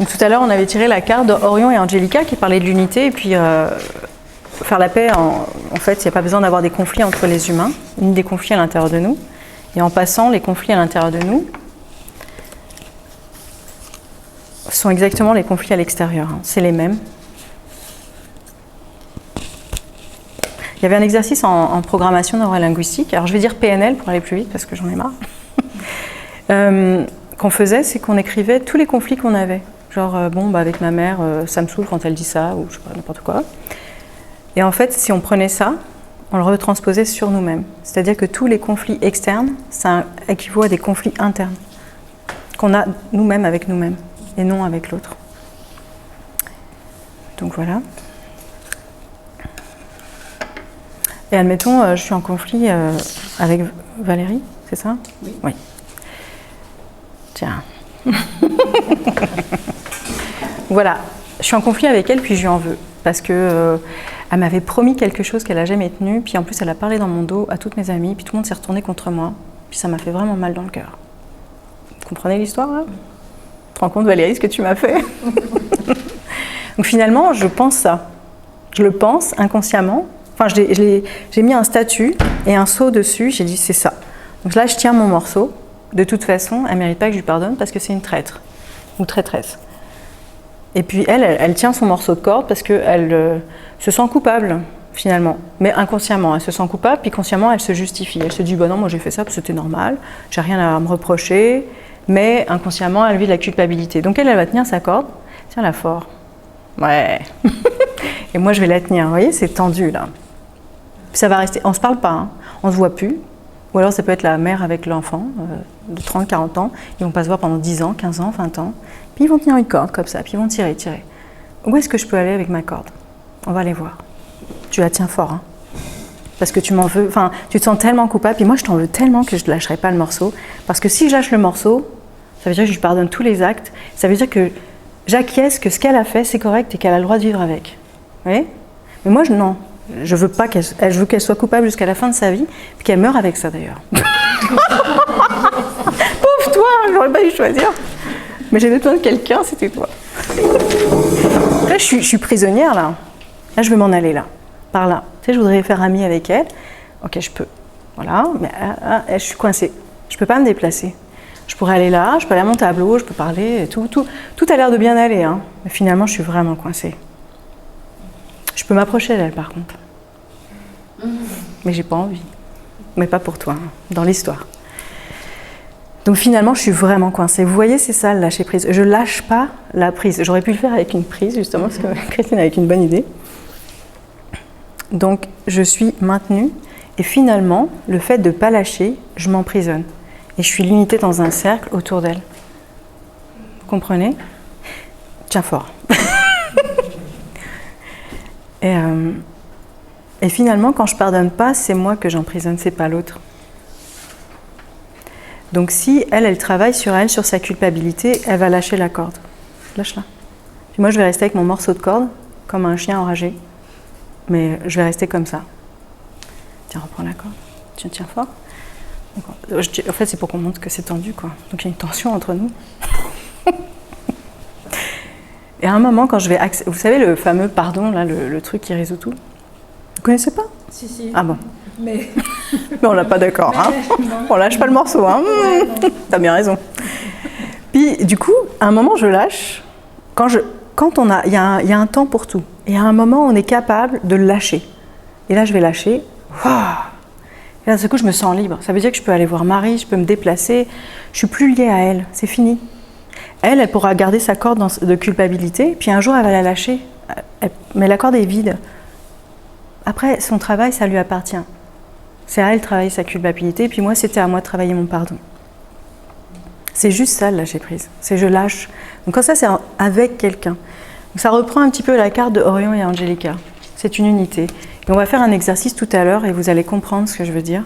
Donc, tout à l'heure, on avait tiré la carte d'Orion et Angelica qui parlait de l'unité et puis faire la paix. En fait, il n'y a pas besoin d'avoir des conflits entre les humains, ni des conflits à l'intérieur de nous. Et en passant, les conflits à l'intérieur de nous sont exactement les conflits à l'extérieur. C'est les mêmes. Il y avait un exercice en programmation neurolinguistique. Alors, je vais dire PNL pour aller plus vite parce que j'en ai marre. Qu'on faisait, c'est qu'on écrivait tous les conflits qu'on avait. Genre, avec ma mère, ça me saoule quand elle dit ça, ou je sais pas, n'importe quoi. Et en fait, si on prenait ça, on le retransposait sur nous-mêmes. C'est-à-dire que tous les conflits externes, ça équivaut à des conflits internes qu'on a nous-mêmes avec nous-mêmes, et non avec l'autre. Donc voilà. Et admettons, je suis en conflit avec Valérie, c'est ça? Oui. Oui. Tiens. Voilà, je suis en conflit avec elle, puis je lui en veux. Parce que elle m'avait promis quelque chose qu'elle n'a jamais tenu, puis en plus elle a parlé dans mon dos à toutes mes amies, puis tout le monde s'est retourné contre moi, puis ça m'a fait vraiment mal dans le cœur. Vous comprenez l'histoire là? Tu te rends compte, Valérie, ce que tu m'as fait? Donc finalement, je pense ça. Je le pense inconsciemment. Enfin, j'ai mis un statut et un sceau dessus, j'ai dit c'est ça. Donc là, je tiens mon morceau. De toute façon, elle ne mérite pas que je lui pardonne parce que c'est une traître ou traîtresse. Et puis elle tient son morceau de corde parce qu'elle se sent coupable finalement. Mais inconsciemment, elle se sent coupable, puis consciemment, elle se justifie. Elle se dit, non, moi j'ai fait ça parce que c'était normal, j'ai rien à me reprocher. Mais inconsciemment, elle vit de la culpabilité. Donc elle va tenir sa corde. Tiens-la fort. Ouais. Et moi, je vais la tenir. Vous voyez, c'est tendu là. Ça va rester. On ne se parle pas, hein. On ne se voit plus. Ou alors ça peut être la mère avec l'enfant de 30, 40 ans. Ils ne vont pas se voir pendant 10 ans, 15 ans, 20 ans. Puis ils vont tenir une corde comme ça, puis ils vont tirer. Où est-ce que je peux aller avec ma corde? On va aller voir. Tu la tiens fort, hein. Parce que tu m'en veux, enfin, tu te sens tellement coupable. Puis moi, je t'en veux tellement que je ne lâcherai pas le morceau. Parce que si je lâche le morceau, ça veut dire que je lui pardonne tous les actes. Ça veut dire que j'acquiesce que ce qu'elle a fait, c'est correct et qu'elle a le droit de vivre avec. Vous voyez? Mais moi, non. Je veux pas je veux qu'elle soit coupable jusqu'à la fin de sa vie, puis qu'elle meure avec ça d'ailleurs. Pauvre toi, j'aurais pas dû choisir. Mais j'avais besoin de quelqu'un, c'était toi. Là, je suis prisonnière là. Là, je veux m'en aller là, par là. Tu sais, je voudrais faire amie avec elle. Ok, je peux. Voilà, mais je suis coincée. Je peux pas me déplacer. Je pourrais aller là, je peux aller à mon tableau, je peux parler, tout a l'air de bien aller, hein. Mais finalement, je suis vraiment coincée. Je peux m'approcher d'elle par contre. Mais j'ai pas envie. Mais pas pour toi, hein, dans l'histoire. Donc finalement, je suis vraiment coincée. Vous voyez, c'est ça le lâcher prise. Je lâche pas la prise. J'aurais pu le faire avec une prise, justement, parce que Christine avait une bonne idée. Donc je suis maintenue. Et finalement, le fait de ne pas lâcher, je m'emprisonne. Et je suis l'unité dans un cercle autour d'elle. Vous comprenez? Tiens fort. Et finalement, quand je ne pardonne pas, c'est moi que j'emprisonne, c'est pas l'autre. Donc si elle travaille sur elle, sur sa culpabilité, elle va lâcher la corde. Lâche-la. Puis moi, je vais rester avec mon morceau de corde, comme un chien enragé. Mais je vais rester comme ça. Tiens, reprends la corde. Tiens fort. En fait, c'est pour qu'on montre que c'est tendu, quoi. Donc il y a une tension entre nous. Et à un moment, quand je vais vous savez le fameux pardon, là, le truc qui résout tout? Vous connaissez pas? Si. Ah bon. Mais on l'a pas d'accord, hein. On lâche pas le morceau, hein. Ouais, T'as bien raison. Puis du coup, à un moment, je lâche. Il y a un temps pour tout. Et à un moment, on est capable de le lâcher. Et là, je vais lâcher. Waouh! Et là, d'un coup, je me sens libre. Ça veut dire que je peux aller voir Marie, je peux me déplacer. Je suis plus liée à elle. C'est fini. Elle pourra garder sa corde de culpabilité, puis un jour, elle va la lâcher. Mais la corde est vide. Après, son travail, ça lui appartient. C'est à elle de travailler sa culpabilité, puis moi, c'était à moi de travailler mon pardon. C'est juste ça, le lâcher prise. C'est je lâche. Donc quand ça, c'est avec quelqu'un. Donc ça reprend un petit peu la carte de Orion et Angelica. C'est une unité. Et on va faire un exercice tout à l'heure, et vous allez comprendre ce que je veux dire.